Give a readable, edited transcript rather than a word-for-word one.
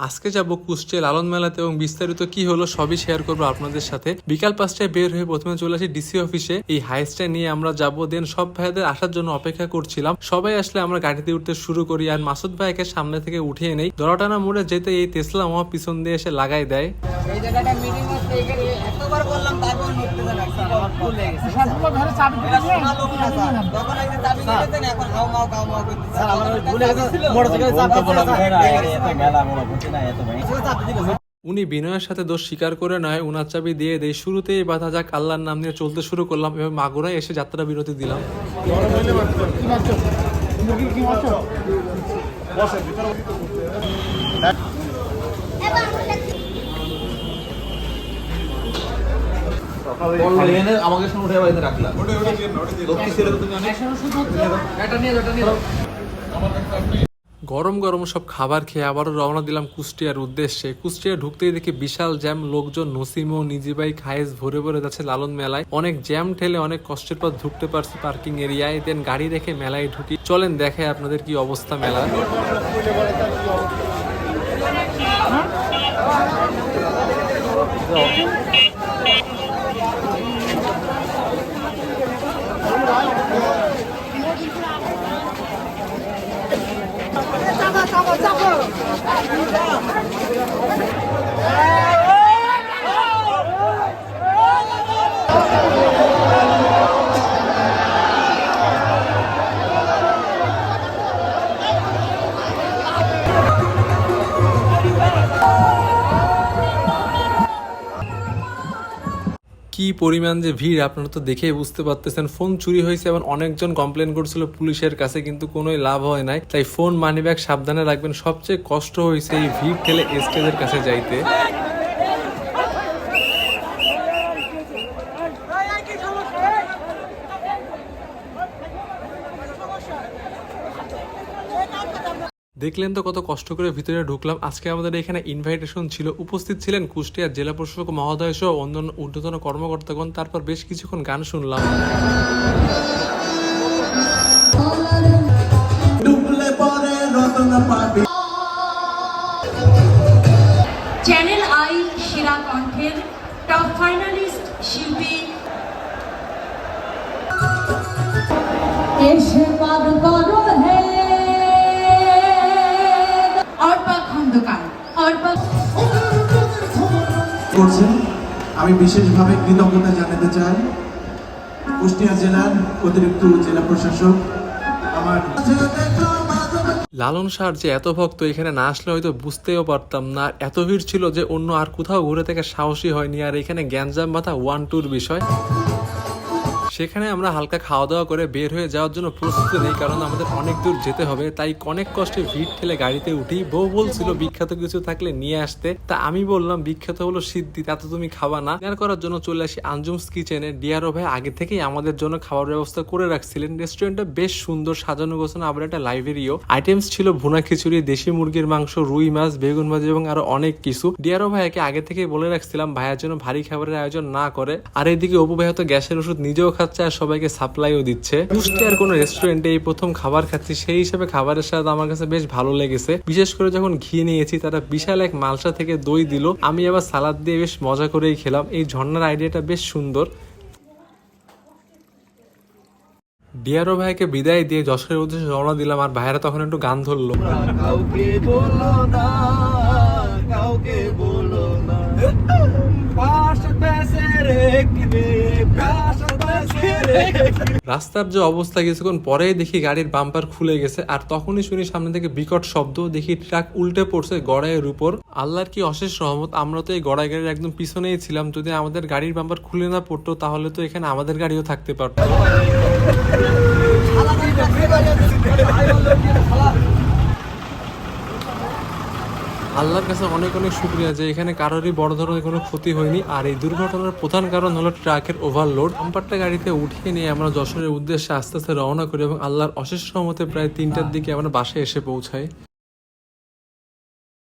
আজকে যাব কুষ্টিয়া লালন মেলাতে এবং বিস্তারিত কি হলো সবই শেয়ার করবো আপনাদের সাথে। বিকাল 5টায় বের হয়ে প্রথমে চলে আসি ডিসি অফিসে। এই হাইস্টটা নিয়ে আমরা যাবো। দেন সব ভাইদের আসার জন্য অপেক্ষা করছিলাম। সবাই আসলে আমরা গাড়িতে উঠতে শুরু করি আর মাসুদ ভাইকে সামনে থেকে উঠিয়ে নেই। দড়াটানা মোড়ে যেতে এই তেসলা আমার পিছন দিয়ে এসে লাগাই দেয়। এই জায়গাটা মিটিং হচ্ছে, এখানে এতবার বললাম তারপর নড়তে দেন না, ভুল হয়ে গেছে। তখন এই যে চাবি দিয়ে দেন, এখন হাও মাও কাও মাও করতেছে। স্যার আমরা ভুলে গেছে, মোটরসাইকেল চাবি এত মেলা মোড়া বুঝি না, এত ভাই চাবি দিবেন। উনি বিনয়ের সাথে দোষ স্বীকার করে নয়, উনার চাবি দিয়ে দেয়। শুরুতেই বাধা যাক, আল্লাহর নাম নিয়ে চলতে শুরু করলাম এবং মাগুরায় এসে যাত্রা বিরতি দিলাম। আমাকে উঠে বাড়িতে রাখলাম। গরম গরম সব খাবার খেয়ে আবারও রওনা দিলাম কুষ্টিয়ার উদ্দেশ্যে। কুষ্টিয়া ঢুকতেই দেখি বিশাল জ্যাম, লোকজন নসিমো নিজিবাই খায়েস ভরে ভরে যাচ্ছে লালন মেলায়। অনেক জ্যাম ঠেলে অনেক কষ্টের পর ঢুকতে পারছি পার্কিং এরিয়ায়। দেন গাড়ি রেখে মেলায় ঢুকি। চলেন দেখে আপনাদের কি অবস্থা মেলার। কি পরিমাণ যে ভিড় আপনারা তো দেখেই বুঝতে পারতেছেন। ফোন চুরি হয়েছে এবং অনেকজন কমপ্লেন করছিল পুলিশের কাছে, কিন্তু কোনোই লাভ হয় নাই। তাই ফোন মানিব্যাগ সাবধানে রাখবেন। সবচেয়ে কষ্ট হয়েছে এই ভিড় ঠেলে স্টেজের কাছে যাইতে। দেখলেন তো কত কষ্ট করে ভিতরে ঢুকলাম। আজকে আমাদের এখানে ইনভাইটেশন ছিল, উপস্থিত ছিলেন কুষ্টিয়ার জেলা প্রশাসক মহোদয় সহ অন্যান্য ঊর্ধ্বতন কর্মকর্তাগণ। তারপর বেশ কিছুক্ষণ গান শুনলাম। চ্যানেল আই সেরা কণ্ঠের টপ ফাইনালিস্ট শিল্পী এসে পার করো হে অর্পা খন্দকার। আমি বিশেষভাবে কৃতজ্ঞতা জানাতে চাই কুষ্টিয়া জেলার অতিরিক্ত জেলা প্রশাসক আমার। লালন শাহর যে এত ভক্ত, এখানে না আসলে হয়তো বুঝতেও পারতাম না। এত ভিড় ছিল যে অন্য আর কোথাও ঘুরে থেকে সাহসী হয়নি। আর এখানে গ্যাঞ্জাম মাথা 1-2 বিষয়। সেখানে আমরা হালকা খাওয়া দাওয়া করে বের হয়ে যাওয়ার জন্য প্রস্তুতি নেই, কারণ আমাদের অনেক দূর যেতে হবে। তাই অনেক কষ্টে ভিড় ঠেলে গাড়িতে উঠি। বউ বলছিল বিখ্যাত কিছু থাকলে নিয়ে আসতে, তা আমি বললাম বিখ্যাত হলো সিদ্ধি, তা তো তুমি খাবা না। ডিনার করার জন্য চলে আসি আঞ্জুমস কিচেনে। ডিআরও ভাই আগে থেকেই আমাদের জন্য খাবার ব্যবস্থা করে রাখছিলেন। রেস্টুরেন্টটা বেশ সুন্দর, সাজানো গোছানো, আবার একটা লাইব্রেরিও। আইটেমস ছিল ভুনা খিচুড়ি, দেশি মুরগির মাংস, রুই মাছ, বেগুন ভাজি এবং আরো অনেক কিছু। ডিআরও ভাইকে আগে থেকেই বলে রাখছিলাম ভাইয়ের জন্য ভারী খাবারের আয়োজন না করে। আর এদিকে অপু ভাই তো গ্যাসের ওষুধ নিজেও খাচ্ছে আর সবাইকে সাপ্লাইও দিচ্ছে। কুষ্টিয়ার কোনো রেস্টুরেন্টে এই প্রথম খাবার খাচ্ছি, সেই হিসেবে খাবারের স্বাদ আমার কাছে বেশ ভালো লেগেছে। বিশেষ করে যখন ঘি নিয়েছি, তারা বিশাল এক মালসা থেকে দই দিল। আমি আবার সালাদ দিয়ে বেশ মজা করেই খেলাম। এই ঝর্ণার আইডিয়াটা বেশ সুন্দর। ডিআরও ভাইকে বিদায় দিয়ে যশোরের উদ্দেশ্যে রওনা দিলাম। আর ভাইয়েরা তখন একটু গান ধরলো। রাস্তার যে অবস্থা, কিছুক্ষণ পরেই দেখি গাড়ির বাম্পার খুলে গেছে। আর তখনই শুনি সামনে থেকে বিকট শব্দ, দেখি ট্রাক উল্টে পড়ছে গড়াইয়ের উপর। আল্লাহর কি অশেষ রহমত, আমরা তো এই গড়াই গাড়ির একদম পিছনেই ছিলাম। যদি আমাদের গাড়ির বাম্পার খুলে না পড়তো তাহলে তো এখানে আমাদের গাড়িও থাকতে পারতো। আল্লাহর কাছে অনেক অনেক শুকরিয়া যে এখানে কারোরই বড় ধরনের কোনো ক্ষতি হয়নি। আর এই দুর্ঘটনার প্রধান কারণ হলো ট্রাকের ওভারলোড। বাম্পারটা গাড়িতে উঠিয়ে নিয়ে আমরা যশোরের উদ্দেশ্যে আস্তে আস্তে রওনা করি এবং আল্লাহর অশেষ রহমতে প্রায় 3টার দিকে আমরা বাসায় এসে পৌঁছাই।